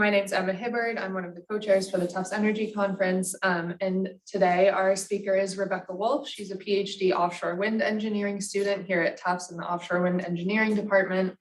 My name's Emma Hibbard. I'm one of the co-chairs for the Tufts Energy Conference. And today our speaker is Rebecca Wolf. She's a PhD offshore wind engineering student here at Tufts in the Offshore Wind Engineering department.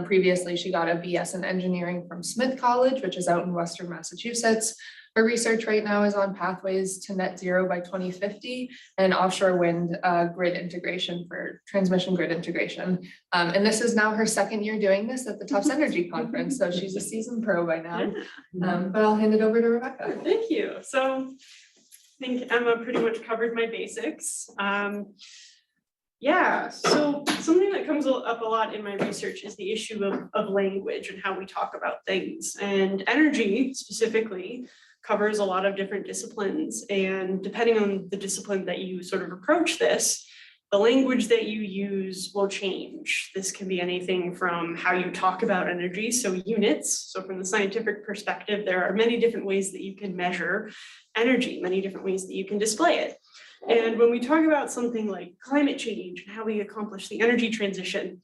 Previously, she got a BS in engineering from Smith College, which is out in Western Massachusetts. Her research right now is on pathways to net zero by 2050 and offshore wind grid integration for transmission grid integration. And this is now her second year doing this at the Tufts Energy Conference. So she's a seasoned pro by now, but I'll hand it over to Rebecca. Thank you. So I think Emma pretty much covered my basics. Yeah, so something that comes up a lot in my research is the issue of language and how we talk about things. And energy specifically covers a lot of different disciplines. And depending on the discipline that you sort of approach this, the language that you use will change. This can be anything from how you talk about energy, so units. So from the scientific perspective, there are many different ways that you can measure energy, many different ways that you can display it. And when we talk about something like climate change and how we accomplish the energy transition,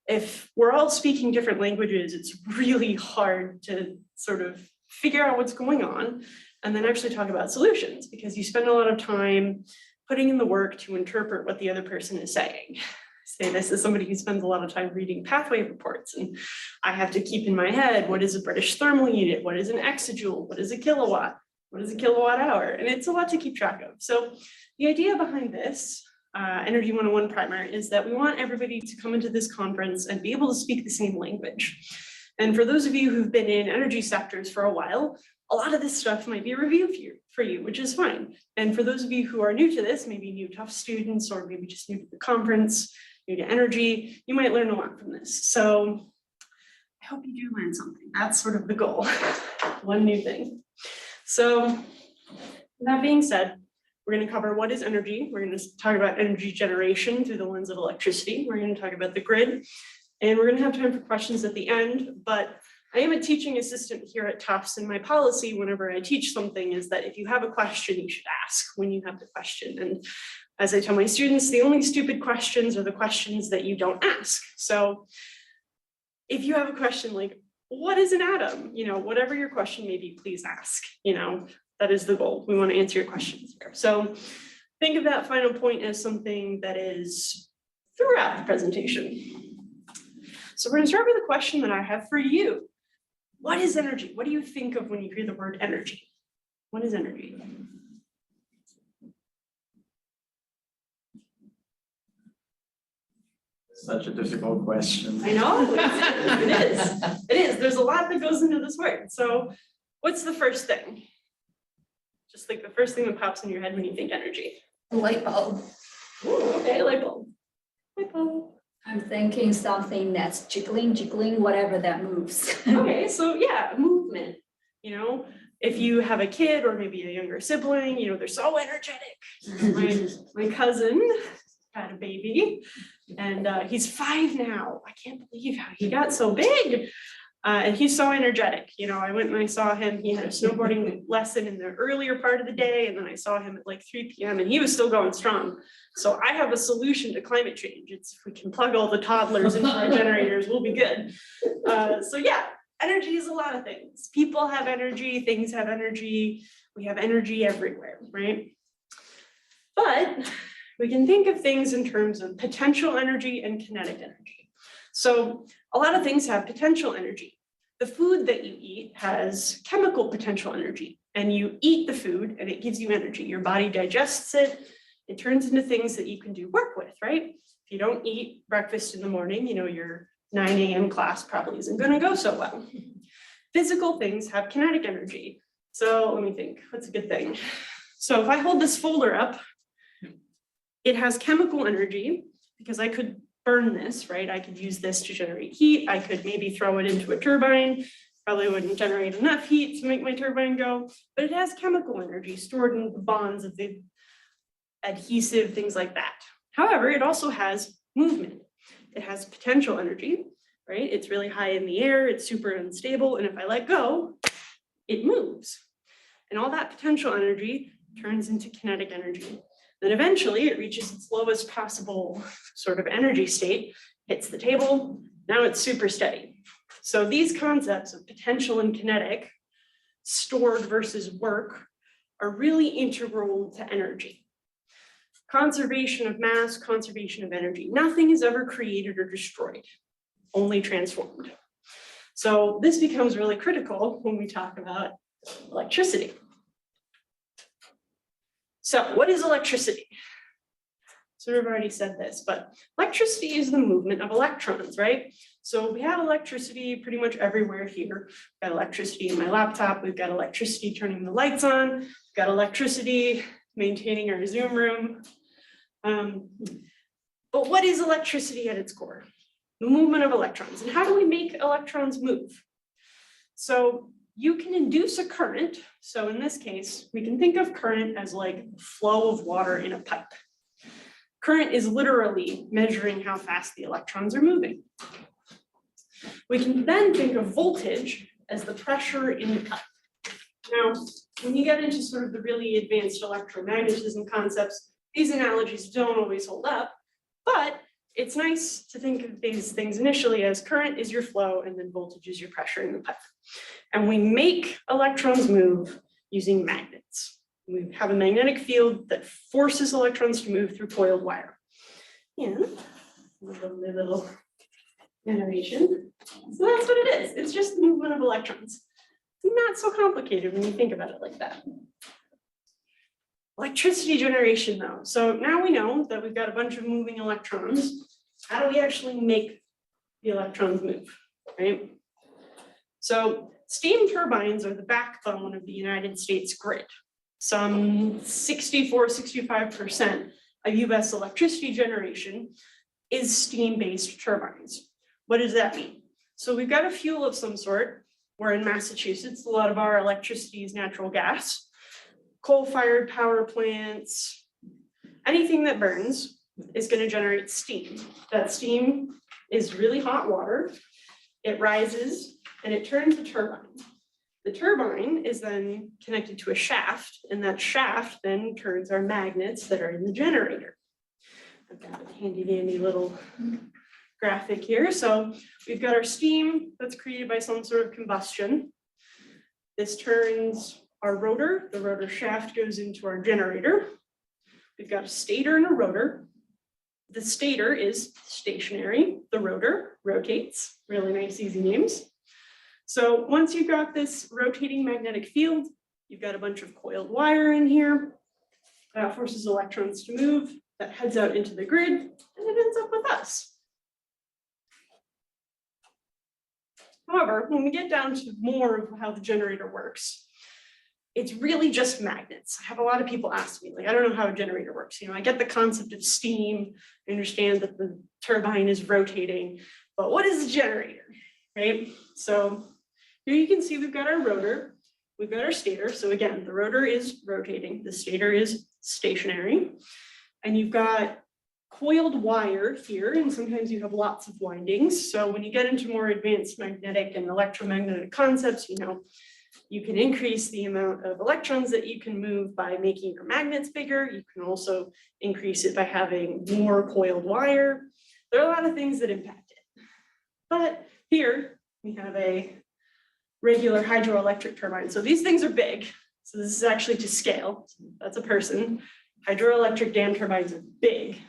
if we're all speaking different languages, it's really hard to sort of figure out what's going on and then actually talk about solutions, because you spend a lot of time putting in the work to interpret what the other person is saying. Say this as somebody who spends a lot of time reading pathway reports, and I have to keep in my head, what is a British thermal unit? What is an exajoule? What is a kilowatt? What is a kilowatt hour? And it's a lot to keep track of. So the idea behind this Energy 101 primer is that we want everybody to come into this conference and be able to speak the same language. And for those of you who've been in energy sectors for a while, a lot of this stuff might be a review for you, which is fine. And for those of you who are new to this, maybe new Tufts students, or maybe just new to the conference, new to energy, you might learn a lot from this. So I hope you do learn something. That's sort of the goal, one new thing. So that being said, we're going to cover what is energy. We're going to talk about energy generation through the lens of electricity. We're going to talk about the grid, and we're going to have time for questions at the end. But I am a teaching assistant here at Tufts, and my policy whenever I teach something is that if you have a question, you should ask when you have the question. And as I tell my students, the only stupid questions are the questions that you don't ask. So if you have a question like, what is an atom? You know, whatever your question may be, please ask. You know, that is the goal. We want to answer your questions here. So think of that final point as something that is throughout the presentation. So we're going to start with a question that I have for you. What is energy? What do you think of when you hear the word energy? What is energy? Such a difficult question. I know, it is. It is. There's a lot that goes into this word. So what's the first thing? Just like the first thing that pops in your head when you think energy. A light bulb. Ooh, okay, light bulb. Light bulb. I'm thinking something that's jiggling, whatever that moves. Okay, so yeah, movement. You know, if you have a kid or maybe a younger sibling, you know, they're so energetic. My cousin had a baby, and he's 5 now. I can't believe how he got so big. And he's so energetic. You know, I went and I saw him. He had a snowboarding lesson in the earlier part of the day, and then I saw him at like 3 p.m. and he was still going strong. So I have a solution to climate change. It's if we can plug all the toddlers into our generators, we'll be good. So yeah, energy is a lot of things. People have energy, things have energy. We have energy everywhere, right? But we can think of things in terms of potential energy and kinetic energy. So a lot of things have potential energy. The food that you eat has chemical potential energy, and you eat the food and it gives you energy. Your body digests it. It turns into things that you can do work with, right? If you don't eat breakfast in the morning, you know, your 9 a.m. class probably isn't going to go so well. Physical things have kinetic energy. So let me think, what's a good thing? So if I hold this folder up, it has chemical energy because I could burn this, right? I could use this to generate heat. I could maybe throw it into a turbine. Probably wouldn't generate enough heat to make my turbine go, but it has chemical energy stored in the bonds of the adhesive, things like that. However, it also has movement. It has potential energy, right? It's really high in the air. It's super unstable. And if I let go, it moves. And all that potential energy turns into kinetic energy. Then eventually it reaches its lowest possible sort of energy state, hits the table. Now it's super steady. So these concepts of potential and kinetic, stored versus work, are really integral to energy. Conservation of mass, conservation of energy. Nothing is ever created or destroyed, only transformed. So this becomes really critical when we talk about electricity. So what is electricity? Sort of already said this, but electricity is the movement of electrons, right? So we have electricity pretty much everywhere here. We've got electricity in my laptop. We've got electricity turning the lights on. We've got electricity maintaining our Zoom room. But what is electricity at its core? The movement of electrons. And how do we make electrons move? So you can induce a current. So in this case, we can think of current as like flow of water in a pipe. Current is literally measuring how fast the electrons are moving. We can then think of voltage as the pressure in the pipe. Now, when you get into sort of the really advanced electromagnetism concepts, these analogies don't always hold up, but it's nice to think of these things initially as current is your flow and then voltage is your pressure in the pipe. And we make electrons move using magnets. We have a magnetic field that forces electrons to move through coiled wire. And a little animation. So that's what it is. It's just the movement of electrons. It's not so complicated when you think about it like that. Electricity generation though. So now we know that we've got a bunch of moving electrons. How do we actually make the electrons move, right? So steam turbines are the backbone of the United States grid. Some 64–65% of US electricity generation is steam-based turbines. What does that mean? So we've got a fuel of some sort. We're in Massachusetts. A lot of our electricity is natural gas. Coal-fired power plants, anything that burns is going to generate steam. That steam is really hot water. It rises and it turns a turbine. The turbine is then connected to a shaft, and that shaft then turns our magnets that are in the generator. I've got a handy dandy little graphic here. So we've got our steam that's created by some sort of combustion. This turns our rotor. The rotor shaft goes into our generator. We've got a stator and a rotor. The stator is stationary. The rotor rotates. Really nice, easy names. So once you've got this rotating magnetic field, you've got a bunch of coiled wire in here that forces electrons to move, that heads out into the grid, and it ends up with us. However, when we get down to more of how the generator works, it's really just magnets. I have a lot of people ask me, like, I don't know how a generator works. You know, I get the concept of steam, I understand that the turbine is rotating, but what is a generator, right? So here you can see we've got our rotor, we've got our stator. So again, the rotor is rotating, the stator is stationary, and you've got coiled wire here, and sometimes you have lots of windings. So when you get into more advanced magnetic and electromagnetic concepts, you know, you can increase the amount of electrons that you can move by making your magnets bigger. You can also increase it by having more coiled wire. There are a lot of things that impact it. But here we have a regular hydroelectric turbine. So these things are big. So this is actually to scale. That's a person. Hydroelectric dam turbines are big.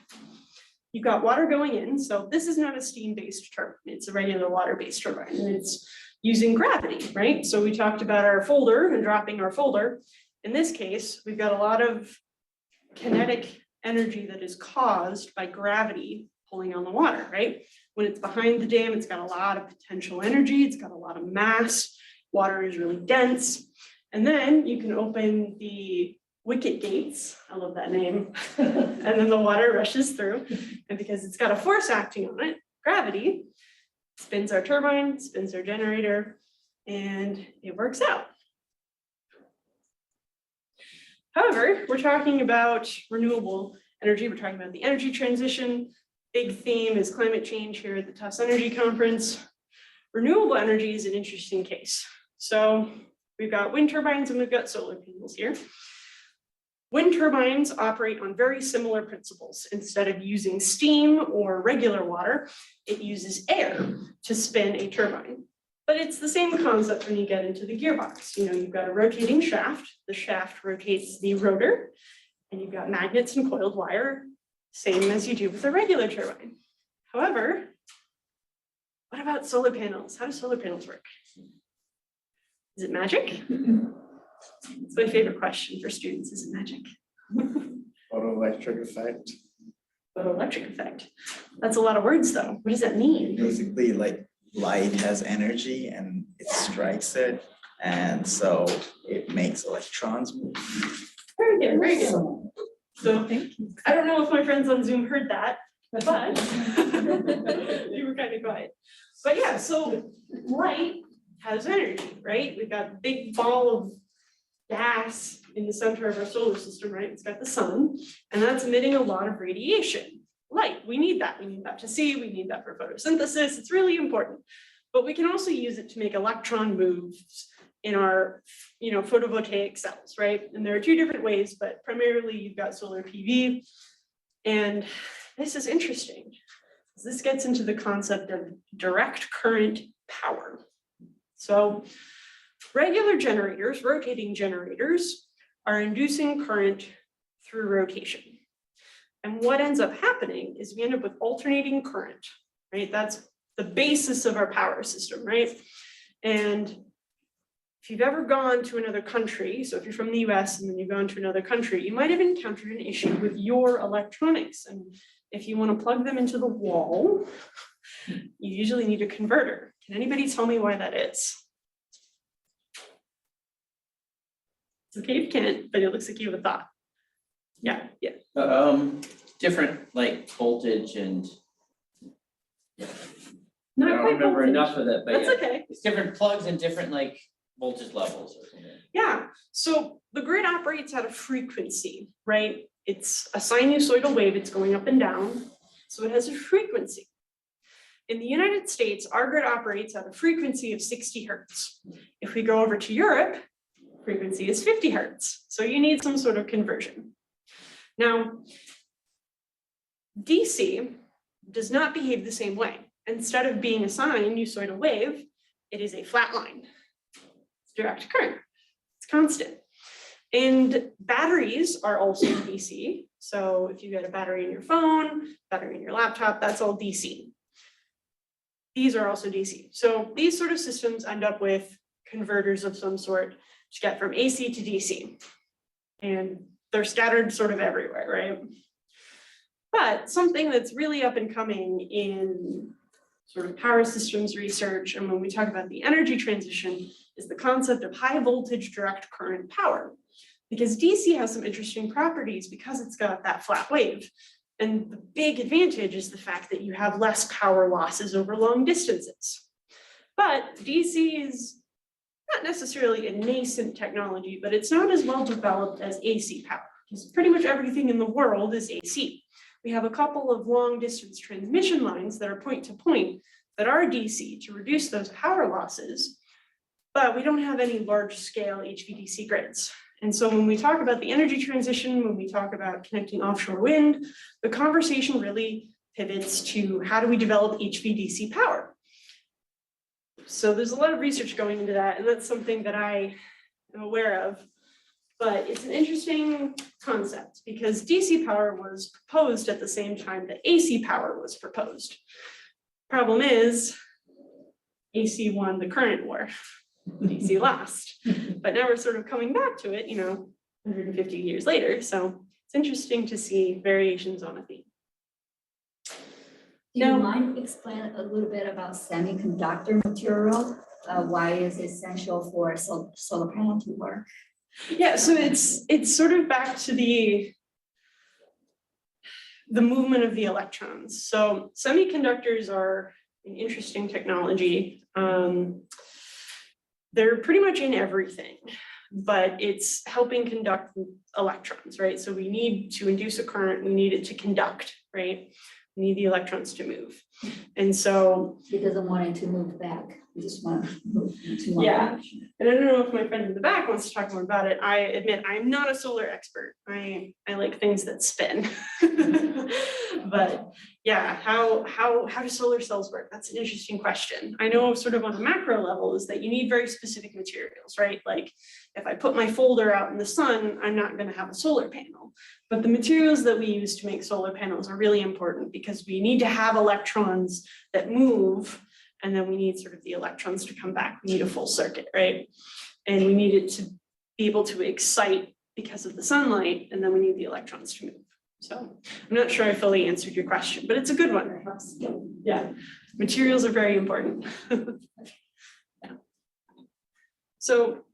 You've got water going in. So this is not a steam-based turbine. It's a regular water-based turbine. And it's using gravity, right? So we talked about our folder and dropping our folder. In this case, we've got a lot of kinetic energy that is caused by gravity pulling on the water, right? When it's behind the dam, it's got a lot of potential energy. It's got a lot of mass. Water is really dense. And then you can open the wicket gates. I love that name. And then the water rushes through. And because it's got a force acting on it, gravity, spins our turbine, spins our generator, and it works out. However, we're talking about renewable energy. We're talking about the energy transition. Big theme is climate change here at the Tufts Energy Conference. Renewable energy is an interesting case. So we've got wind turbines and we've got solar panels here. Wind turbines operate on very similar principles. Instead of using steam or regular water, it uses air to spin a turbine. But it's the same concept when you get into the gearbox. You know, you've got a rotating shaft. The shaft rotates the rotor, and you've got magnets and coiled wire, same as you do with a regular turbine. However, what about solar panels? How do solar panels work? Is it magic? It's my favorite question for students. Is it magic? Photoelectric effect. Photoelectric effect. That's a lot of words though. What does that mean? Basically, like light has energy and it strikes it, and so it makes electrons move. Very good, very good. So I don't know if my friends on Zoom heard that, but you were kind of quiet. But yeah, so light has energy, right? We've got a big ball of gas in the center of our solar system, right? It's got the sun, and that's emitting a lot of radiation. Light, we need that. We need that to see, we need that for photosynthesis. It's really important. But we can also use it to make electron moves in our, photovoltaic cells, right? And there are two different ways, but primarily you've got solar PV. And this is interesting. This gets into the concept of direct current power. So regular generators, rotating generators, are inducing current through rotation. And what ends up happening is we end up with alternating current, right? That's the basis of our power system, right? And if you've ever gone to another country, so if you're from the US and then you've gone to another country, you might have encountered an issue with your electronics. And if you want to plug them into the wall, you usually need a converter. Can anybody tell me why that is? It's okay if you can't, but it looks like you have a thought. Yeah. Different like voltage and. I Not don't quite remember voltage. enough of that, but That's yeah. okay. It's different plugs and different like voltage levels or something. Yeah, so the grid operates at a frequency, right? It's a sinusoidal wave, it's going up and down, so it has a frequency. In the United States, our grid operates at a frequency of 60 hertz. If we go over to Europe, frequency is 50 hertz, so you need some sort of conversion. Now, DC does not behave the same way. Instead of being a sinusoidal wave, it is a flat line. It's direct current. It's constant. And batteries are also DC. So if you get a battery in your phone, battery in your laptop, that's all DC. These are also DC. So these sort of systems end up with converters of some sort to get from AC to DC. And they're scattered sort of everywhere, right? But something that's really up and coming in sort of power systems research, and when we talk about the energy transition, is the concept of high voltage direct current power. Because DC has some interesting properties because it's got that flat wave. And the big advantage is the fact that you have less power losses over long distances. But DC is not necessarily a nascent technology, but it's not as well developed as AC power, because pretty much everything in the world is AC. We have a couple of long distance transmission lines that are point to point that are DC to reduce those power losses, but we don't have any large scale HVDC grids. And so when we talk about the energy transition, when we talk about connecting offshore wind, the conversation really pivots to how do we develop HVDC power? So there's a lot of research going into that, and that's something that I am aware of. But it's an interesting concept because DC power was proposed at the same time that AC power was proposed. Problem is, AC won the current war, DC lost. But now we're sort of coming back to it, 150 years later. So it's interesting to see variations on a theme. Do you mind explain a little bit about semiconductor material? Why is it essential for solar panel to work? Yeah, so it's sort of back to the movement of the electrons. So semiconductors are an interesting technology. They're pretty much in everything, but it's helping conduct electrons, right? So we need to induce a current, we need it to conduct, right? We need the electrons to move. And so, He doesn't want it to move back, he just wants to move into one Yeah. direction. and I don't know if my friend in the back wants to talk more about it. I admit I'm not a solar expert. I like things that spin. But yeah, how do solar cells work? That's an interesting question. I know sort of on a macro level is that you need very specific materials, right? Like if I put my folder out in the sun, I'm not going to have a solar panel. But the materials that we use to make solar panels are really important because we need to have electrons that move, and then we need sort of the electrons to come back. We need a full circuit, right? And we need it to be able to excite because of the sunlight, and then we need the electrons to move. So I'm not sure I fully answered your question, but it's a good one. Yeah, materials are very important. Yeah. So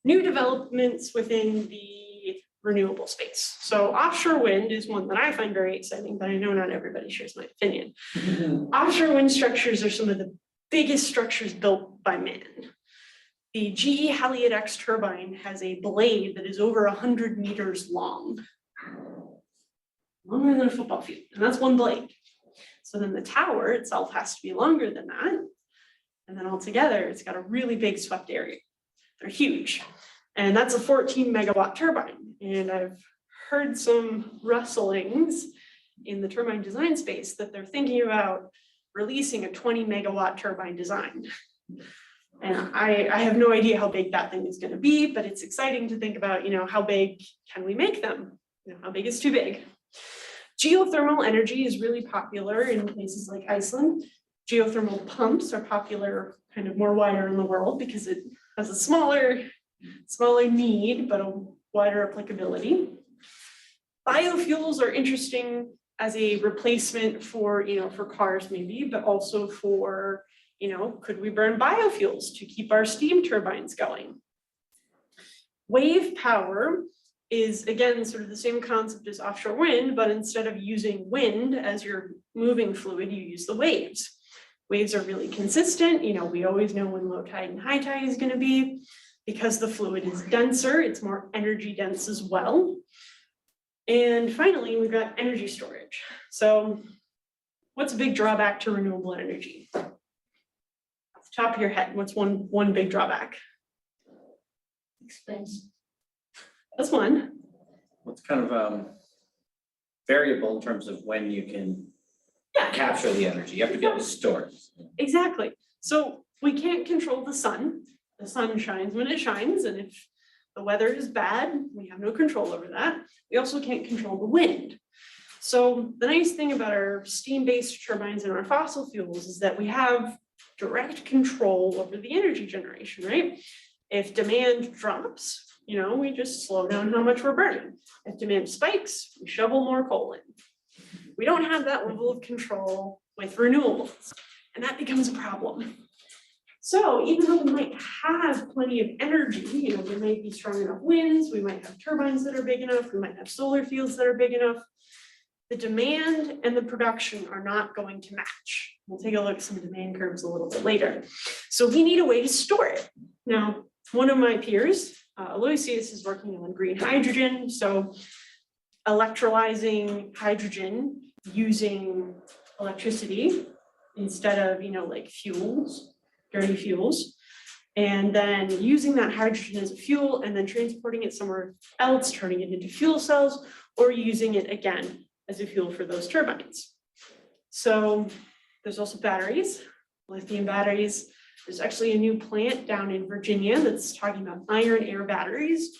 new developments within the renewable space. So offshore wind is one that I find very exciting, but I know not everybody shares my opinion. Offshore wind structures are some of the biggest structures built by man. The GE Haliade X turbine has a blade that is over 100 meters long. Longer than a football field, and that's one blade. So then the tower itself has to be longer than that. And then altogether, it's got a really big swept area. They're huge. And that's a 14 megawatt turbine. And I've heard some rustlings in the turbine design space that they're thinking about releasing a 20 megawatt turbine design. And I have no idea how big that thing is going to be, but it's exciting to think about, how big can we make them? How big is too big? Geothermal energy is really popular in places like Iceland. Geothermal pumps are popular kind of more wider in the world because it has a smaller need, but a wider applicability. Biofuels are interesting as a replacement for, for cars maybe, but also for, could we burn biofuels to keep our steam turbines going? Wave power is, again, sort of the same concept as offshore wind, but instead of using wind as your moving fluid, you use the waves. Waves are really consistent. We always know when low tide and high tide is going to be. Because the fluid is denser, it's more energy dense as well. And finally, we've got energy storage. So what's a big drawback to renewable energy? Off the top of your head, what's one big drawback? Expense. That's one. It's kind of variable in terms of when you can capture the energy. You have to be able to store it. Exactly. So we can't control the sun. The sun shines when it shines, and if the weather is bad, we have no control over that. We also can't control the wind. So the nice thing about our steam-based turbines and our fossil fuels is that we have direct control over the energy generation, right? If demand drops, we just slow down how much we're burning. If demand spikes, we shovel more coal in. We don't have that level of control with renewables, and that becomes a problem. So even though we might have plenty of energy, we might be strong enough winds, we might have turbines that are big enough, we might have solar fields that are big enough, the demand and the production are not going to match. We'll take a look at some demand curves a little bit later. So we need a way to store it. Now, one of my peers, Aloysius, is working on green hydrogen. So electrolyzing hydrogen using electricity instead of, like fuels, dirty fuels, and then using that hydrogen as a fuel and then transporting it somewhere else, turning it into fuel cells, or using it again as a fuel for those turbines. So there's also batteries, lithium batteries. There's actually a new plant down in Virginia that's talking about iron air batteries.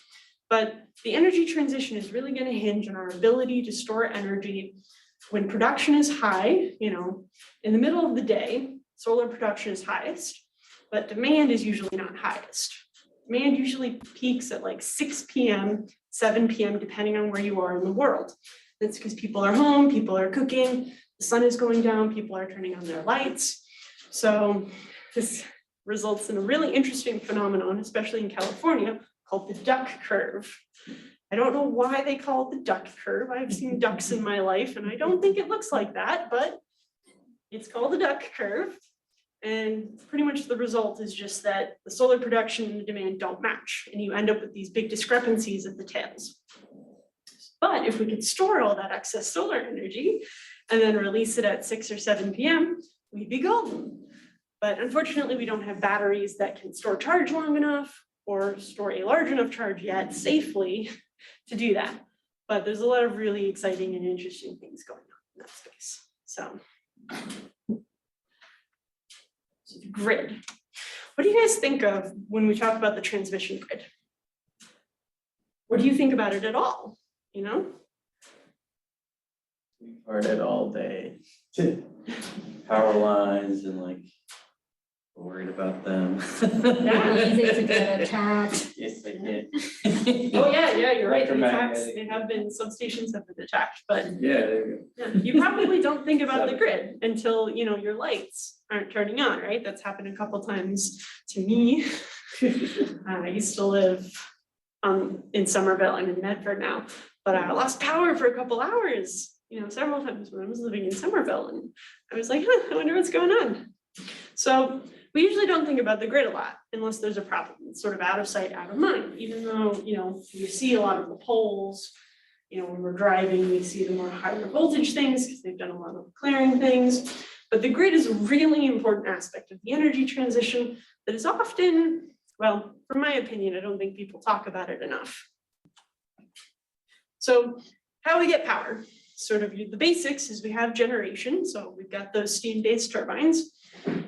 But the energy transition is really going to hinge on our ability to store energy when production is high. In the middle of the day, solar production is highest, but demand is usually not highest. Demand usually peaks at like 6 p.m., 7 p.m., depending on where you are in the world. That's because people are home, people are cooking, the sun is going down, people are turning on their lights. So this results in a really interesting phenomenon, especially in California, called the duck curve. I don't know why they call it the duck curve. I've seen ducks in my life, and I don't think it looks like that, but it's called the duck curve. And pretty much the result is just that the solar production and the demand don't match, and you end up with these big discrepancies at the tails. But if we could store all that excess solar energy and then release it at 6 or 7 p.m., we'd be golden. But unfortunately, we don't have batteries that can store charge long enough or store a large enough charge yet safely to do that. But there's a lot of really exciting and interesting things going on in that space. So the grid. What do you guys think of when we talk about the transmission grid? What do you think about it at all? You know? We've heard it all day. Power lines and like, worried about them. Easy to get attacked. Yes, they did. Oh, yeah, you're right. The attacks, Electromagnetic. they have been, substations have been attacked, but Yeah, there you yeah, you probably don't think about the grid until, you know, your lights aren't turning on, right? That's happened a couple times to me. I used to live in Somerville. I'm in Medford now, but I lost power for a couple hours, you know, several times when I was living in Somerville, and I was like, I wonder what's going on. So we usually don't think about the grid a lot unless there's a problem. It's sort of out of sight, out of mind, even though, you know, you see a lot of the poles, you know, when we're driving, we see the more higher voltage things because they've done a lot of clearing things. But the grid is a really important aspect of the energy transition that is often, well, from my opinion, I don't think people talk about it enough. So how we get power, sort of the basics is we have generation. So we've got those steam-based turbines.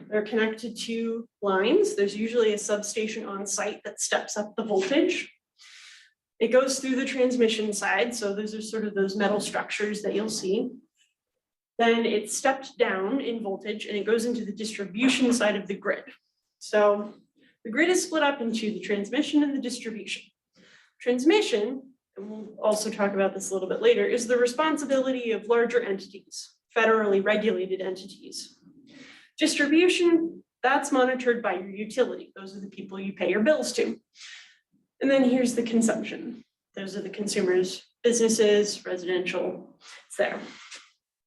They're connected to lines. There's usually a substation on site that steps up the voltage. It goes through the transmission side. So those are sort of those metal structures that you'll see. Then it's stepped down in voltage and it goes into the distribution side of the grid. So the grid is split up into the transmission and the distribution. Transmission, and we'll also talk about this a little bit later, is the responsibility of larger entities, federally regulated entities. Distribution, that's monitored by your utility. Those are the people you pay your bills to. And then here's the consumption. Those are the consumers, businesses, residential, it's there.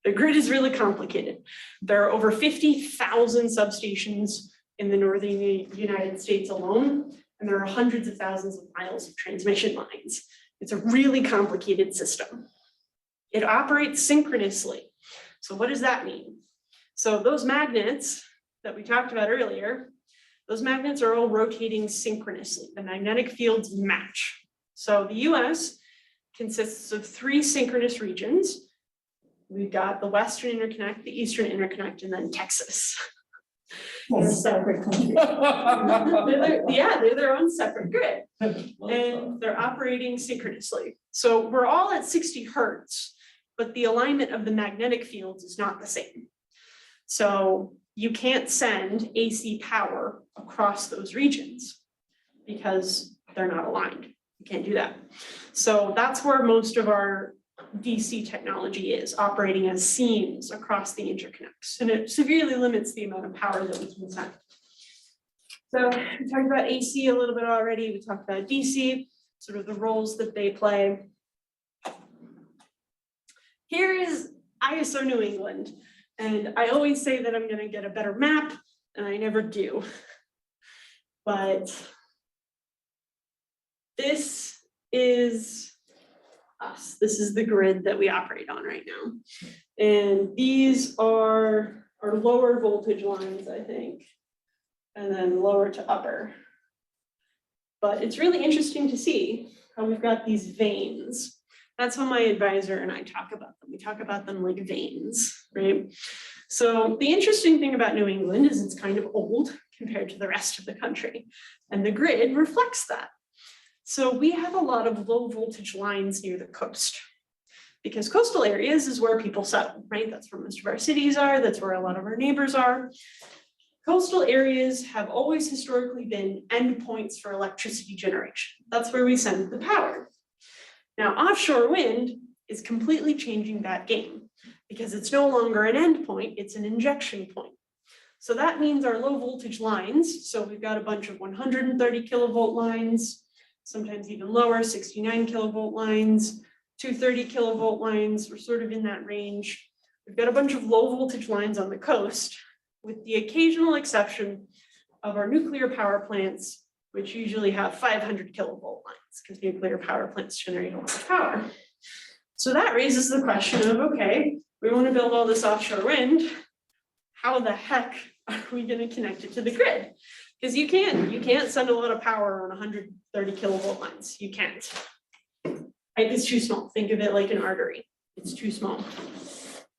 The grid is really complicated. There are over 50,000 substations in the northern United States alone, and there are hundreds of thousands of miles of transmission lines. It's a really complicated system. It operates synchronously. So what does that mean? So those magnets that we talked about earlier, those magnets are all rotating synchronously. The magnetic fields match. So the US consists of 3 synchronous regions. We've got the Western Interconnect, the Eastern Interconnect, and then Texas. Separate country. They're their own separate grid. And they're operating synchronously. So we're all at 60 hertz, but the alignment of the magnetic fields is not the same. So you can't send AC power across those regions because they're not aligned. You can't do that. So that's where most of our DC technology is, operating as seams across the interconnects, and it severely limits the amount of power that we can send. So we talked about AC a little bit already. We talked about DC, sort of the roles that they play. Here is ISO New England. And I always say that I'm going to get a better map, and I never do. But this is us. This is the grid that we operate on right now. And these are our lower voltage lines, I think, and then lower to upper. But it's really interesting to see how we've got these veins. That's how my advisor and I talk about them. We talk about them like veins, right? So the interesting thing about New England is it's kind of old compared to the rest of the country, and the grid reflects that. So we have a lot of low voltage lines near the coast because coastal areas is where people settle, right? That's where most of our cities are. That's where a lot of our neighbors are. Coastal areas have always historically been endpoints for electricity generation. That's where we send the power. Now, offshore wind is completely changing that game because it's no longer an endpoint, it's an injection point. So that means our low voltage lines, so we've got a bunch of 130 kilovolt lines, sometimes even lower, 69 kilovolt lines, 230 kilovolt lines, we're sort of in that range. We've got a bunch of low voltage lines on the coast, with the occasional exception of our nuclear power plants, which usually have 500 kilovolt lines because nuclear power plants generate a lot of power. So that raises the question of, okay, we want to build all this offshore wind. how the heck are we gonna connect it to the grid? Because you can't send a lot of power on 130 kilovolt lines, you can't. It's too small, think of it like an artery, it's too small.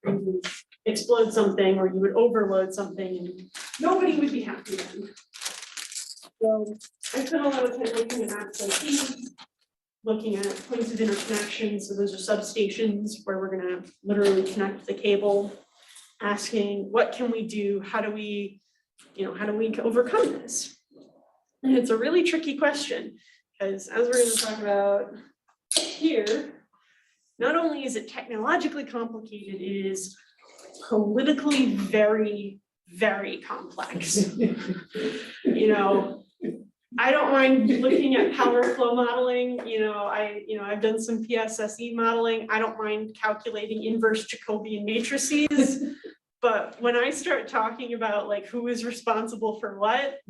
You explode something, or you would overload something, and nobody would be happy then. So I spent a lot of time looking at maps like these, looking at points of interconnection, so those are substations where we're gonna literally connect the cable, asking what can we do, how do we overcome this? And it's a really tricky question, because as we're gonna talk about here, not only is it technologically complicated, it is politically very, very complex. You know, I don't mind looking at power flow modeling, I've done some PSSE modeling. I don't mind calculating inverse Jacobian matrices. But when I start talking about like who is responsible for what,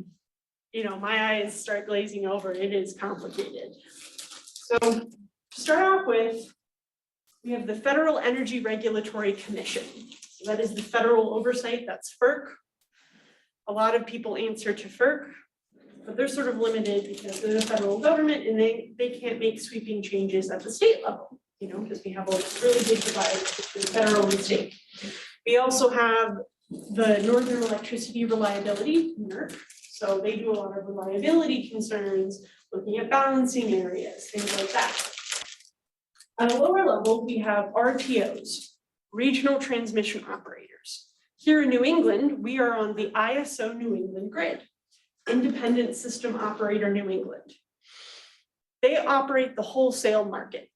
my eyes start glazing over. It is complicated. So to start off with, we have the Federal Energy Regulatory Commission. So that is the federal oversight, that's FERC. A lot of people answer to FERC, but they're sort of limited because they're the federal government and they can't make sweeping changes at the state level, because we have a really big divide between federal and state. We also have the Northern Electricity Reliability, NERC. So they do a lot of reliability concerns, looking at balancing areas, things like that. At a lower level, we have RTOs, Regional Transmission Operators. Here in New England, we are on the ISO New England grid, Independent System Operator New England. They operate the wholesale market.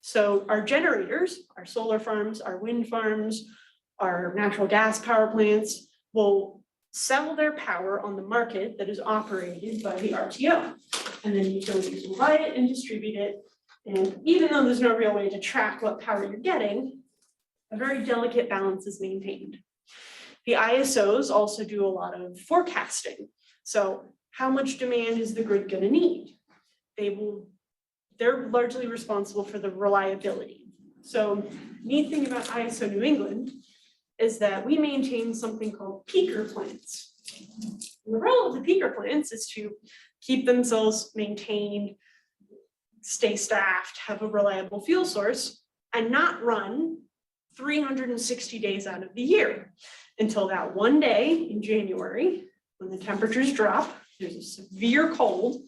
So our generators, our solar farms, our wind farms, our natural gas power plants will sell their power on the market that is operated by the RTO. And then utilities will buy it and distribute it. And even though there's no real way to track what power you're getting, a very delicate balance is maintained. The ISOs also do a lot of forecasting. So how much demand is the grid going to need? They're largely responsible for the reliability. So neat thing about ISO New England is that we maintain something called peaker plants. And the role of the peaker plants is to keep themselves maintained, stay staffed, have a reliable fuel source, and not run 360 days out of the year until that one day in January when the temperatures drop, there's a severe cold,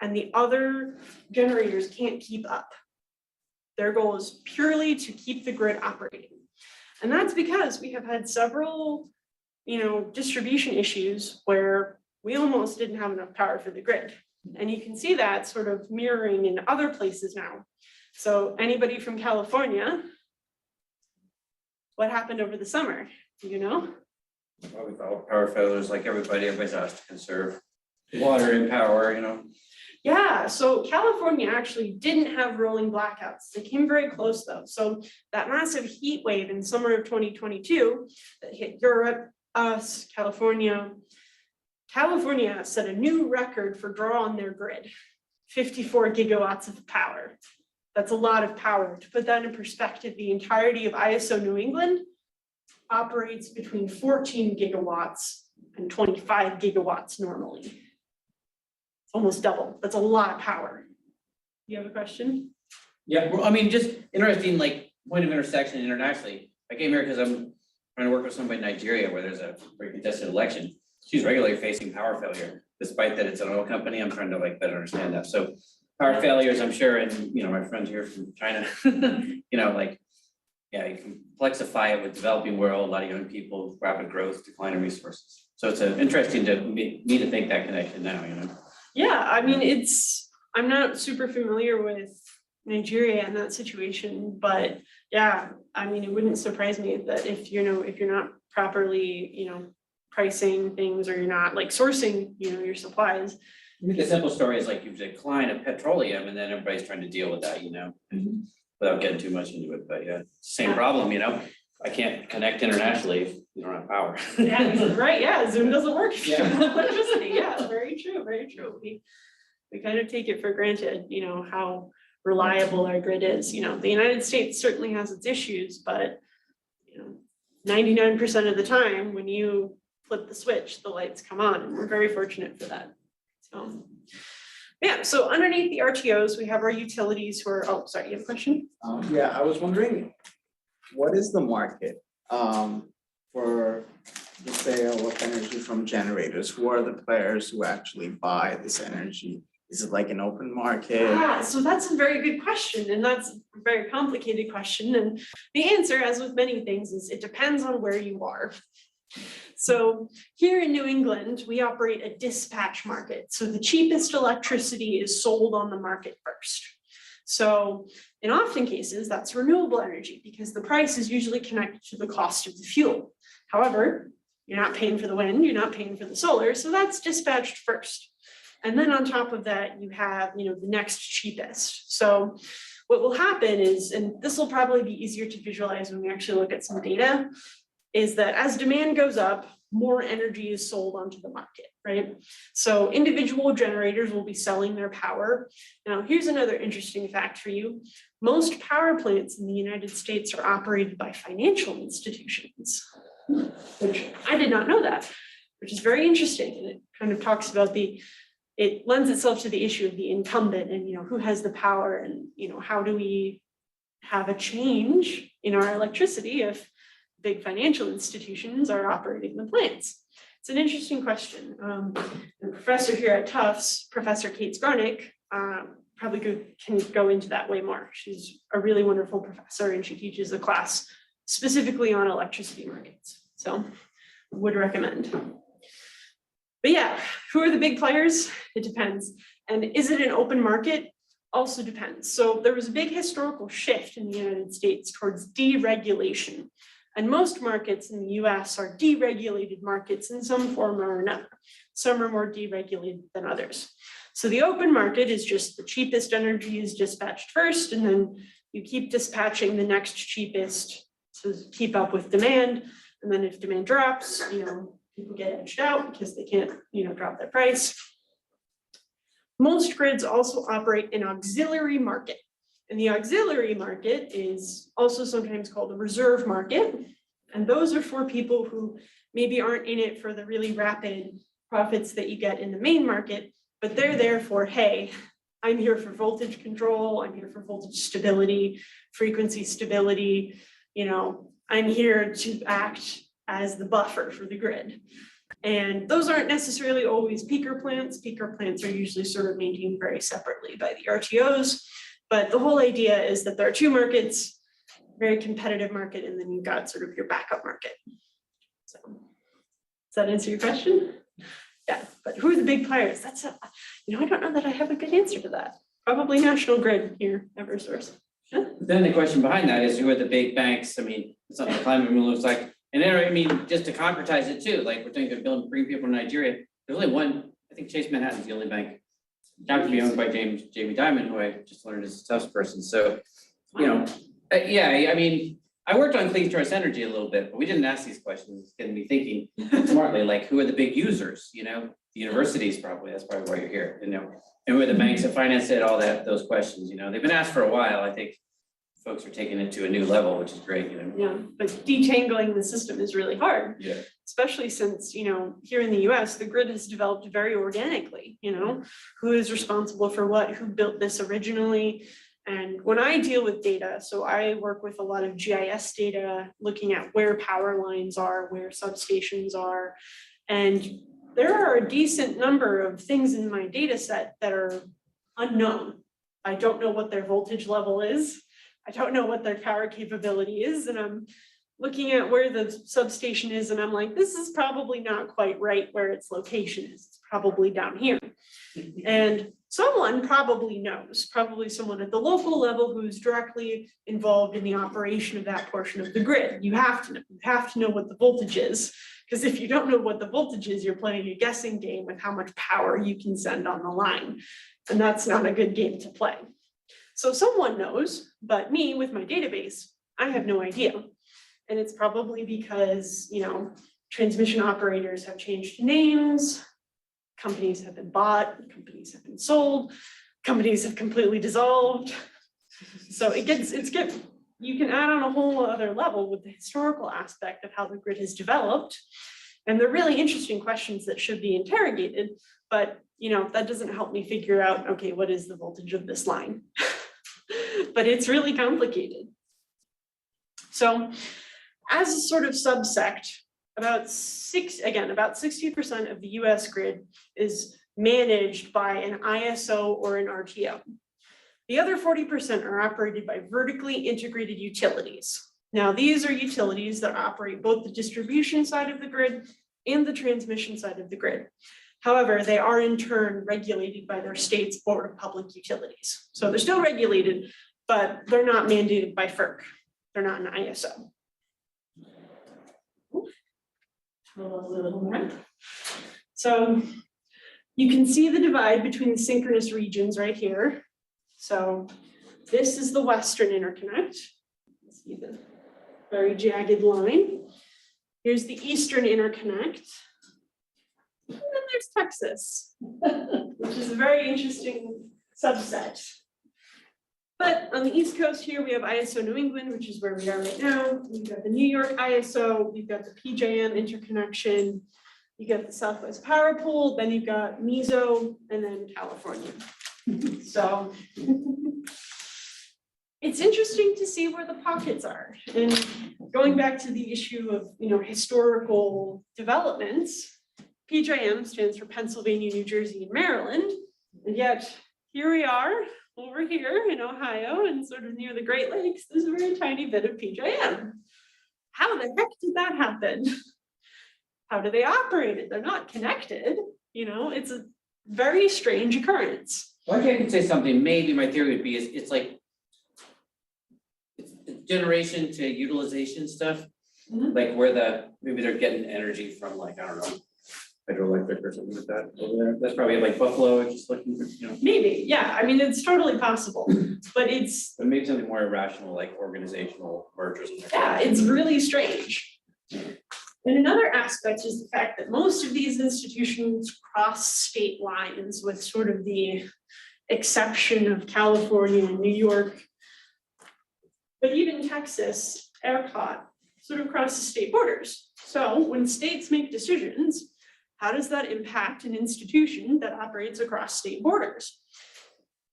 and the other generators can't keep up. Their goal is purely to keep the grid operating. And that's because we have had several, distribution issues where we almost didn't have enough power for the grid. And you can see that sort of mirroring in other places now. So anybody from California, what happened over the summer? Do you know? Well, with all power failures, like everybody's asked to conserve water and power, Yeah, so California actually didn't have rolling blackouts. They came very close though. So that massive heat wave in summer of 2022 that hit Europe, us, California set a new record for draw on their grid, 54 gigawatts of power. That's a lot of power. To put that in perspective, the entirety of ISO New England operates between 14 gigawatts and 25 gigawatts normally. Almost double. That's a lot of power. You have a question? Yeah, well, I mean, just interesting, like, point of intersection internationally. I came here because I'm trying to work with somebody in Nigeria where there's a very contested election. She's regularly facing power failure, despite that it's an oil company. I'm trying to better understand that. So power failures, I'm sure, and my friends here from China, you can complexify it with developing world, a lot of young people, rapid growth, decline in resources. So it's interesting to me to think that connection now, Yeah, I mean, I'm not super familiar with Nigeria and that situation, but yeah, I mean, it wouldn't surprise me that if you're not properly, pricing things, or you're not sourcing, your supplies. I mean, the simple story is you decline of petroleum and then everybody's trying to deal with that, without getting too much into it, but yeah, same problem, I can't connect internationally if you don't have power. Yeah, right, yeah, Zoom doesn't work if you don't have Yeah. electricity, yeah, very true, very true. We kind of take it for granted, how reliable our grid is, the United States certainly has its issues, but, 99% of the time, when you flip the switch, the lights come on, and we're very fortunate for that. So, yeah, so underneath the RTOs, we have our utilities who are, oh, sorry, you have a question? Yeah, I was wondering, what is the market for the sale of energy from generators? Who are the players who actually buy this energy? Is it like an open market? So that's a very good question, and that's a very complicated question. And the answer, as with many things, is it depends on where you are. So here in New England, we operate a dispatch market. So the cheapest electricity is sold on the market first. So in often cases, that's renewable energy because the price is usually connected to the cost of the fuel. However, you're not paying for the wind, you're not paying for the solar, so that's dispatched first. And then on top of that, you have, the next cheapest. So what will happen is, and this will probably be easier to visualize when we actually look at some data, is that as demand goes up, more energy is sold onto the market, right? So individual generators will be selling their power. Now, here's another interesting fact for you. Most power plants in the United States are operated by financial institutions, which I did not know that, which is very interesting. And it kind of talks about it lends itself to the issue of the incumbent and, who has the power and, how do we have a change in our electricity if big financial institutions are operating the plants? It's an interesting question. The professor here at Tufts, Professor Kate Skarnick, probably can go into that way more. She's a really wonderful professor and she teaches a class specifically on electricity markets. So would recommend. But yeah, who are the big players? It depends. And is it an open market? Also depends. So there was a big historical shift in the United States towards deregulation. And most markets in the US are deregulated markets in some form or another. Some are more deregulated than others. So the open market is just the cheapest energy is dispatched first, and then you keep dispatching the next cheapest to keep up with demand. And then if demand drops, people get edged out because they can't, drop their price. Most grids also operate an auxiliary market. And the auxiliary market is also sometimes called a reserve market. And those are for people who maybe aren't in it for the really rapid profits that you get in the main market, but they're there for, hey, I'm here for voltage control, I'm here for voltage stability, frequency stability, I'm here to act as the buffer for the grid. And those aren't necessarily always peaker plants. Peaker plants are usually sort of maintained very separately by the RTOs. But the whole idea is that there are two markets, very competitive market, and then you've got sort of your backup market. So does that answer your question? Yeah, but who are the big players? I don't know that I have a good answer to that. Probably National Grid here, Eversource. Yeah. Then the question behind that is, who are the big banks? I mean, it's not the climate movement looks like, and just to concretize it too, like we're thinking of bring people to Nigeria. There's only one, I think Chase Manhattan's the only bank. Not to be owned by Jamie Dimon, who I just learned is a Tufts person. So, I worked on clean source energy a little bit, but we didn't ask these questions. It's getting me thinking smartly, like who are the big users? The universities probably, that's probably why you're here, and who are the banks that finance it, all those questions, they've been asked for a while. I think folks are taking it to a new level, which is great, Yeah, but detangling the system is really hard. Yeah. Especially since, here in the US, the grid has developed very organically, who is responsible for what, who built this originally. And when I deal with data, so I work with a lot of GIS data, looking at where power lines are, where substations are. And there are a decent number of things in my data set that are unknown. I don't know what their voltage level is. I don't know what their power capability is. And I'm looking at where the substation is, and I'm like, this is probably not quite right where its location is. It's probably down here. And someone probably knows, probably someone at the local level who's directly involved in the operation of that portion of the grid. You have to know what the voltage is, because if you don't know what the voltage is, you're playing a guessing game with how much power you can send on the line. And that's not a good game to play. So someone knows, but me with my database, I have no idea. And it's probably because, transmission operators have changed names, companies have been bought, companies have been sold, companies have completely dissolved. So you can add on a whole other level with the historical aspect of how the grid has developed. And they're really interesting questions that should be interrogated, but that doesn't help me figure out, okay, what is the voltage of this line? But it's really complicated. So as a sort of subsect, about 60% of the US grid is managed by an ISO or an RTO. The other 40% are operated by vertically integrated utilities. Now, these are utilities that operate both the distribution side of the grid and the transmission side of the grid. However, they are in turn regulated by their state's Board of Public Utilities. So they're still regulated, but they're not mandated by FERC. They're not an ISO. So you can see the divide between the synchronous regions right here. So this is the Western interconnect. See the very jagged line. Here's the Eastern interconnect. And then there's Texas, which is a very interesting subset. But on the East Coast here, we have ISO New England, which is where we are right now. We've got the New York ISO, we've got the PJM interconnection, you got the Southwest Power Pool, then you've got MISO, and then California. So it's interesting to see where the pockets are. And going back to the issue of historical developments, PJM stands for Pennsylvania, New Jersey, and Maryland. And yet here we are over here in Ohio and sort of near the Great Lakes, there's a very tiny bit of PJM. How the heck did that happen? How do they operate it? They're not connected. It's a very strange occurrence. One thing I could say something, maybe my theory would be is it's generation to utilization stuff. Like where maybe they're getting energy from, like, I don't know, hydroelectric or something like that over there. That's probably like Buffalo, just looking for, Maybe, yeah. I mean, it's totally possible, but But maybe something more irrational, like organizational mergers. Yeah, it's really strange. And another aspect is the fact that most of these institutions cross state lines, with sort of the exception of California and New York. But even Texas, ERCOT, sort of crosses state borders. So when states make decisions, how does that impact an institution that operates across state borders?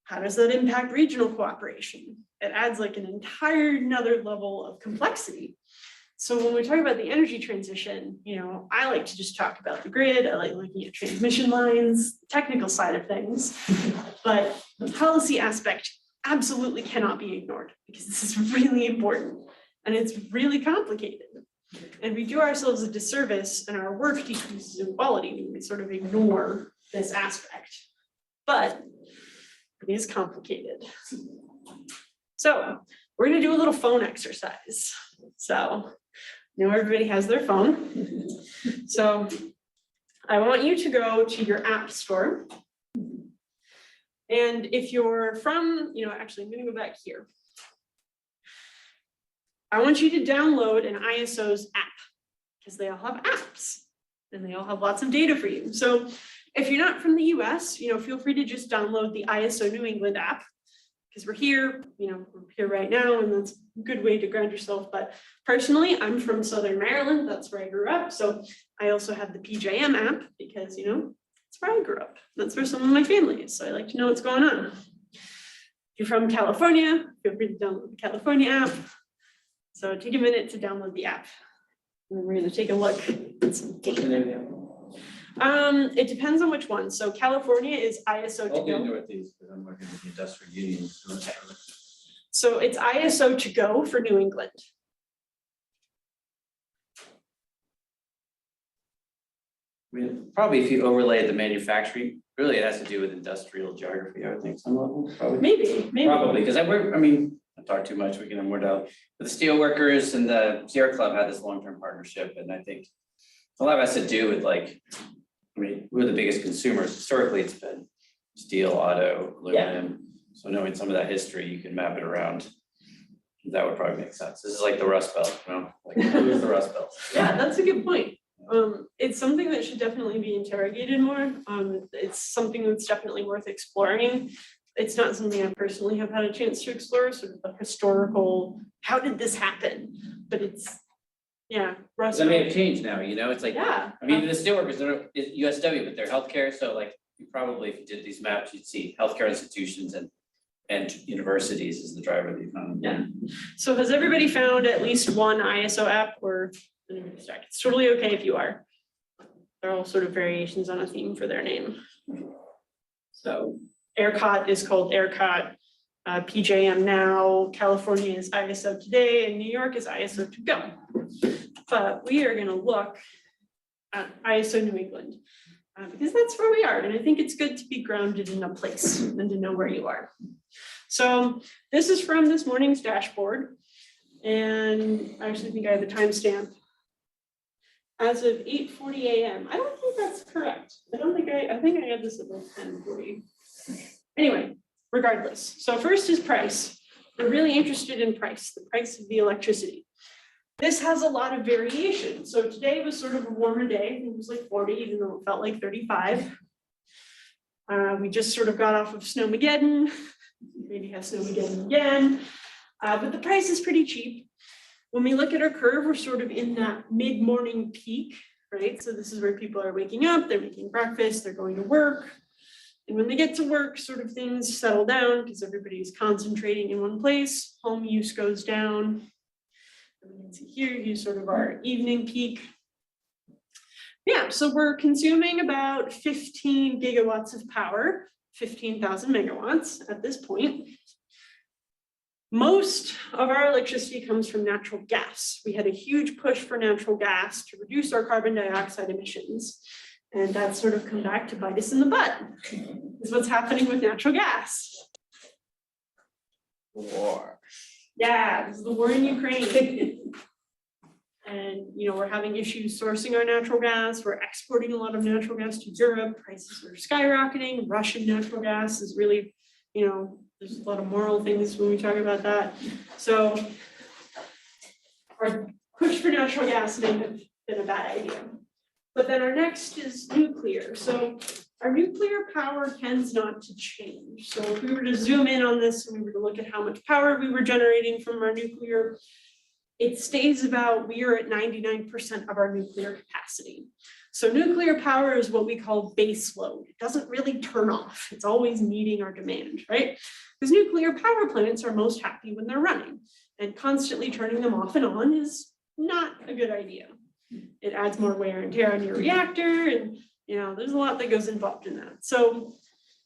How does that impact regional cooperation? It adds like an entire another level of complexity. So when we talk about the energy transition, I like to just talk about the grid. I like looking at transmission lines, the technical side of things, but the policy aspect absolutely cannot be ignored, because this is really important and it's really complicated. And we do ourselves a disservice and our work decreases in quality when we sort of ignore this aspect, but it is complicated. So we're going to do a little phone exercise. So everybody has their phone. So I want you to go to your app store. And if you're from, actually, I'm going to go back here. I want you to download an ISO's app, because they all have apps and they all have lots of data for you. So if you're not from the US, feel free to just download the ISO New England app, because we're here, we're here right now, and that's a good way to ground yourself. But personally, I'm from Southern Maryland. That's where I grew up. So I also have the PJM app, because, it's where I grew up. That's where some of my family is. So I like to know what's going on. If you're from California, feel free to download the California app. So take a minute to download the app. And then we're going to take a look at some data. It depends on which one. So California is ISO to I'll do go. Northeast, because I'm working with the industrial union. So it's ISO to go for New England. I mean, probably if you overlay the manufacturing, really it has to do with industrial geography, I would think, some level, probably. Maybe. Probably, because I talk too much, we can have more doubt. But the steel workers and the Sierra Club had this long-term partnership, and I think a lot has to do with who are the biggest consumers? Historically, it's been steel, auto, aluminum. So knowing some of that history, you can map it around. That would probably make sense. This is like the Rust Belt, who is the Rust Belt? Yeah, that's a good point. It's something that should definitely be interrogated more. It's something that's definitely worth exploring. it's not something I personally have had a chance to explore, sort of the historical, how did this happen? But it's, yeah. Russ, That may have changed now, it's like, yeah. I mean, the steelworkers, they're USW, but they're healthcare, so like, you probably, if you did these maps, you'd see healthcare institutions and universities as the driver of the economy. Yeah. So has everybody found at least one ISO app or it's totally okay if you are. They're all sort of variations on a theme for their name. So ERCOT is called ERCOT, PJM now, California is ISO today, and New York is ISO to go. But we are gonna look at ISO New England because that's where we are. And I think it's good to be grounded in a place and to know where you are. So this is from this morning's dashboard. And I actually think I have a timestamp. As of 8:40 a.m. I don't think that's correct. I think I had this at like 10:40. Anyway, regardless. So first is price. We're really interested in price, the price of the electricity. This has a lot of variation. So today was sort of a warmer day. It was like 40, even though it felt like 35. We just sort of got off of Snowmageddon. Maybe have Snowmageddon again. But the price is pretty cheap. When we look at our curve, we're sort of in that mid-morning peak, right? So this is where people are waking up, they're making breakfast, they're going to work. And when they get to work, sort of things settle down because everybody's concentrating in one place. Home use goes down. And we can see here, here's sort of our evening peak. Yeah, so we're consuming about 15 gigawatts of power, 15,000 megawatts at this point. Most of our electricity comes from natural gas. We had a huge push for natural gas to reduce our carbon dioxide emissions. And that's sort of come back to bite us in the butt. This is what's happening with natural gas. War. Yeah, this is the war in Ukraine. And we're having issues sourcing our natural gas. We're exporting a lot of natural gas to Europe. Prices are skyrocketing. Russian natural gas is really, there's a lot of moral things when we talk about that. So our push for natural gas may have been a bad idea. But then our next is nuclear. So our nuclear power tends not to change. So if we were to zoom in on this and we were to look at how much power we were generating from our nuclear, it stays about, we are at 99% of our nuclear capacity. So nuclear power is what we call base load. It doesn't really turn off. It's always meeting our demand, right? Because nuclear power plants are most happy when they're running, and constantly turning them off and on is not a good idea. It adds more wear and tear on your reactor, and there's a lot that goes involved in that. So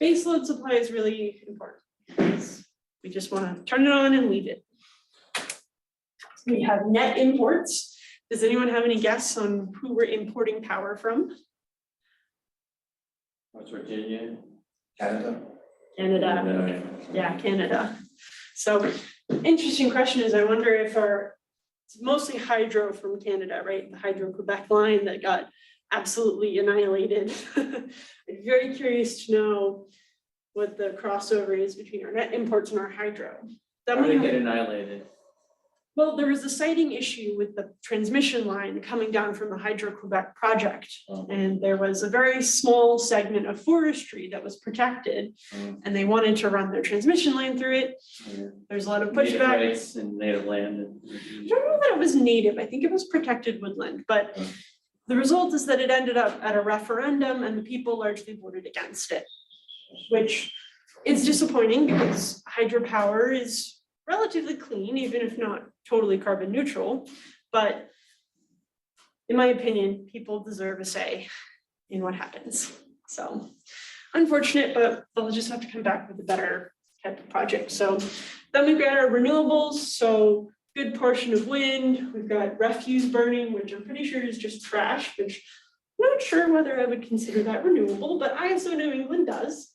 base load supply is really important because we just want to turn it on and leave it. We have net imports. Does anyone have any guess on who we're importing power from? West Virginia. Canada. Canada. Yeah, Canada. So interesting question is, I wonder if it's mostly hydro from Canada, right? The Hydro-Quebec line that got absolutely annihilated. I'm very curious to know what the crossover is between our net imports and our hydro. How did it get annihilated? Well, there was a siting issue with the transmission line coming down from the Hydro-Quebec project. Oh. And there was a very small segment of forestry that was protected, and they wanted to run their transmission line through it. There's a lot of Native pushback. rights and native land. I don't know that it was native. I think it was protected woodland, but the result is that it ended up at a referendum and the people largely voted against it, which is disappointing because hydropower is relatively clean, even if not totally carbon neutral. But in my opinion, people deserve a say in what happens. So unfortunate, but they'll just have to come back with a better type of project. So then we've got our renewables. So good portion of wind. We've got refuse burning, which I'm pretty sure is just trash, which I'm not sure whether I would consider that renewable, but ISO New England does.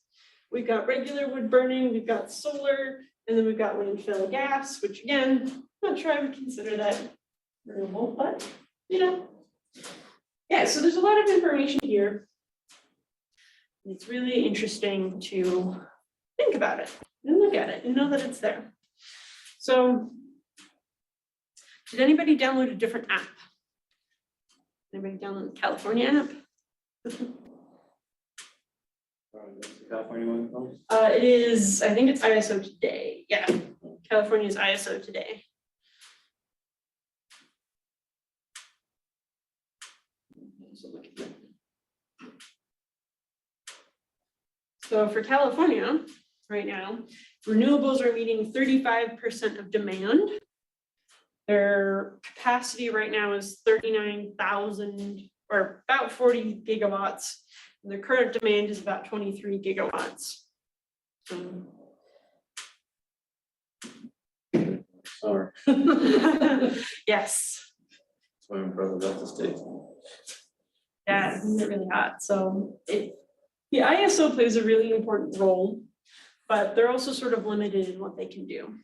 We've got regular wood burning, we've got solar, and then we've got landfill gas, which again, I'm not sure I would consider that renewable, but yeah, so there's a lot of information here. It's really interesting to think about it and look at it and know that it's there. So did anybody download a different app? Anybody download the California app? California one comes? It is, I think it's ISO today, yeah, California's ISO today. So for California, right now, renewables are meeting 35% of demand. Their capacity right now is 39,000 or about 40 gigawatts. And their current demand is about 23 gigawatts. Summer. Yes. That's why I'm brother left the state. Yeah, it's really hot. So the ISO plays a really important role, but they're also sort of limited in what they can do.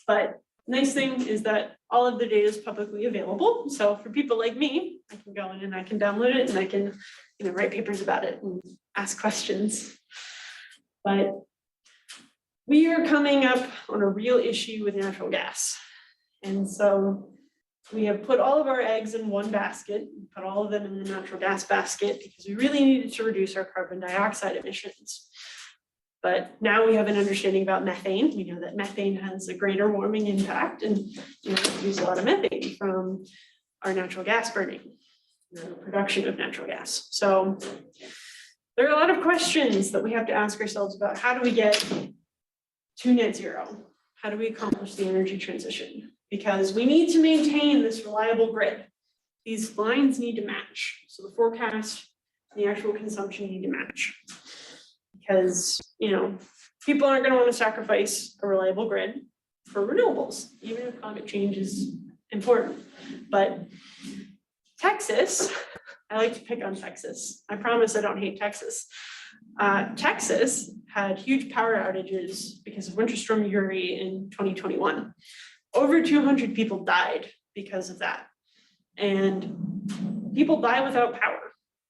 But nice thing is that all of the data is publicly available. So for people like me, I can go in and I can download it and I can, write papers about it and ask questions. But we are coming up on a real issue with natural gas. And so we have put all of our eggs in one basket, put all of them in the natural gas basket because we really needed to reduce our carbon dioxide emissions. But now we have an understanding about methane. We know that methane has a greater warming impact and we produce a lot of methane from our natural gas burning, the production of natural gas. So there are a lot of questions that we have to ask ourselves about how do we get to net zero? How do we accomplish the energy transition? Because we need to maintain this reliable grid. These lines need to match. So the forecast, the actual consumption need to match. Because, people aren't going to want to sacrifice a reliable grid for renewables, even if climate change is important. But Texas, I like to pick on Texas. I promise I don't hate Texas. Texas had huge power outages because of Winter Storm Uri in 2021. Over 200 people died because of that. And people die without power.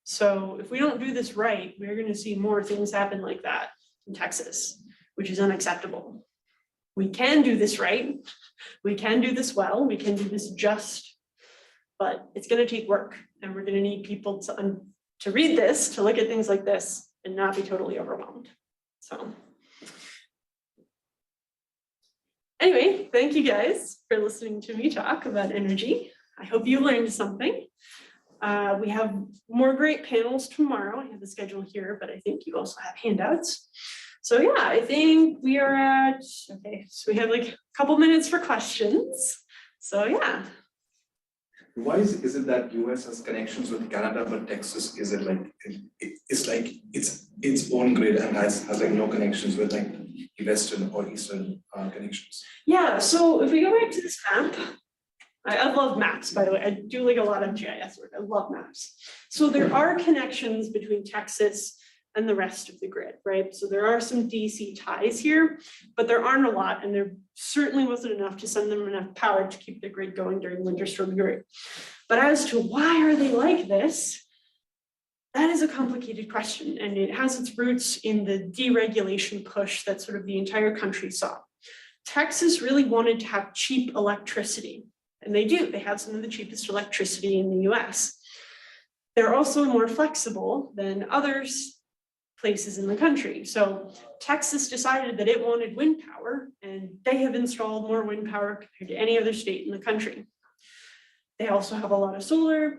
So if we don't do this right, we're going to see more things happen like that in Texas, which is unacceptable. We can do this right. We can do this well. We can do this just, but it's going to take work. And we're going to need people to read this, to look at things like this and not be totally overwhelmed. So anyway, thank you guys for listening to me talk about energy. I hope you learned something. We have more great panels tomorrow. I have the schedule here, but I think you also have handouts. So yeah, I think we are at, okay, so we have like a couple minutes for questions. So yeah. Why is it that US has connections with Canada, but Texas is it like its own grid and has like no connections with like the Western or Eastern connections? Yeah, so if we go back to this map, I love maps, by the way. I do like a lot of GIS work. I love maps. So there are connections between Texas and the rest of the grid, right? So there are some DC ties here, but there aren't a lot, and there certainly wasn't enough to send them enough power to keep the grid going during Winter Storm Uri. But as to why are they like this, that is a complicated question, and it has its roots in the deregulation push that sort of the entire country saw. Texas really wanted to have cheap electricity. And they do, they have some of the cheapest electricity in the US. They're also more flexible than others places in the country. So Texas decided that it wanted wind power, and they have installed more wind power compared to any other state in the country. They also have a lot of solar.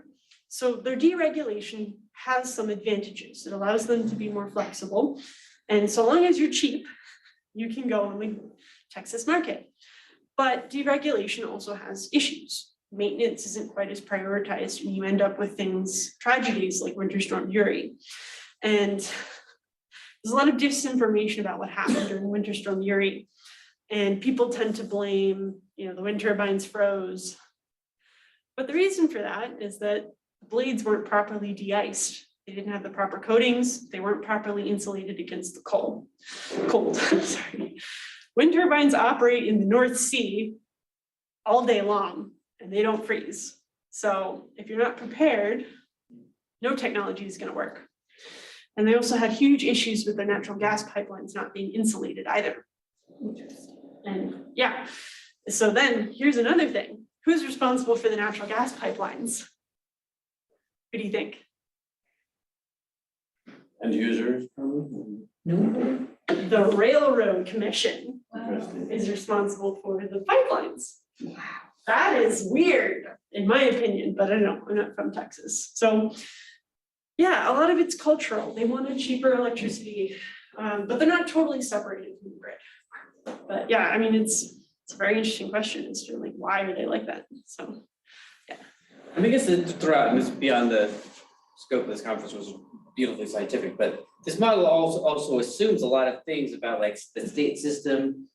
So their deregulation has some advantages. It allows them to be more flexible. And so long as you're cheap, you can go on the Texas market. But deregulation also has issues. Maintenance isn't quite as prioritized, and you end up with tragedies like Winter Storm Uri. And there's a lot of disinformation about what happened during Winter Storm Uri. And people tend to blame, the wind turbines froze. But the reason for that is that the blades weren't properly de-iced. They didn't have the proper coatings. They weren't properly insulated against the cold. Sorry. Wind turbines operate in the North Sea all day long, and they don't freeze. So if you're not prepared, no technology is going to work. And they also had huge issues with their natural gas pipelines not being insulated either. And yeah, so then here's another thing. Who's responsible for the natural gas pipelines? Who do you think? End users, probably. The Railroad Commission Wow. is responsible for the pipelines. That is weird, in my opinion, but I don't know, I'm not from Texas, so. Yeah, a lot of it's cultural, they wanted cheaper electricity, but they're not totally separated from the grid. But yeah, I mean, it's a very interesting question, it's just like, why are they like that, so. I mean, I guess to throw out, and this is beyond the scope of this conference, was beautifully scientific, but this model also assumes a lot of things about like the state system,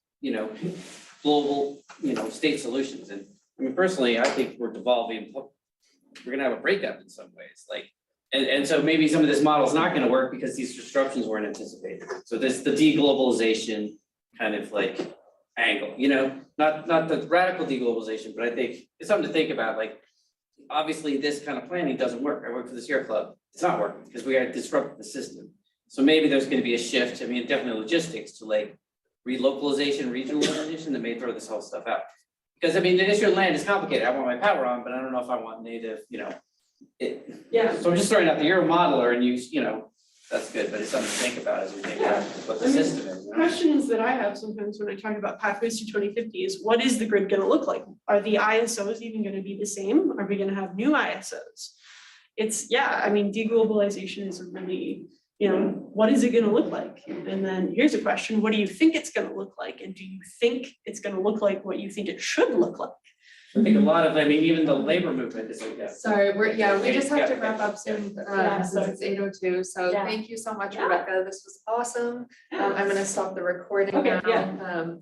global, state solutions. And I mean, personally, I think we're devolving, we're gonna have a breakup in some ways, like, and so maybe some of this model is not gonna work because these disruptions weren't anticipated. So this, the deglobalization kind of like angle, not the radical deglobalization, but I think it's something to think about, like, obviously this kind of planning doesn't work. I work for the Sierra Club, it's not working because we are disrupting the system. So maybe there's gonna be a shift, I mean, definitely logistics to like relocalization, regionalization that may throw this whole stuff out. Because I mean, the issue of land is complicated. I want my power on, but I don't know if I want native, Yeah. So I'm just throwing out the, you're a modeler and that's good, but it's something to think about as we think about what the system is. Questions that I have sometimes when I talk about pathways to 2050 is, what is the grid gonna look like? Are the ISOs even gonna be the same? Are we gonna have new ISOs? I mean, deglobalization is a really, what is it gonna look like? And then here's a question, what do you think it's gonna look like? And do you think it's gonna look like what you think it should look like? I think a lot of, even the labor movement is like that. Sorry, we just have to Yeah. wrap up soon, Yeah. since it's 8:02, so Yeah. thank you so much, Yeah. Rebecca, this was awesome. I'm gonna stop the recording Okay, now. yeah.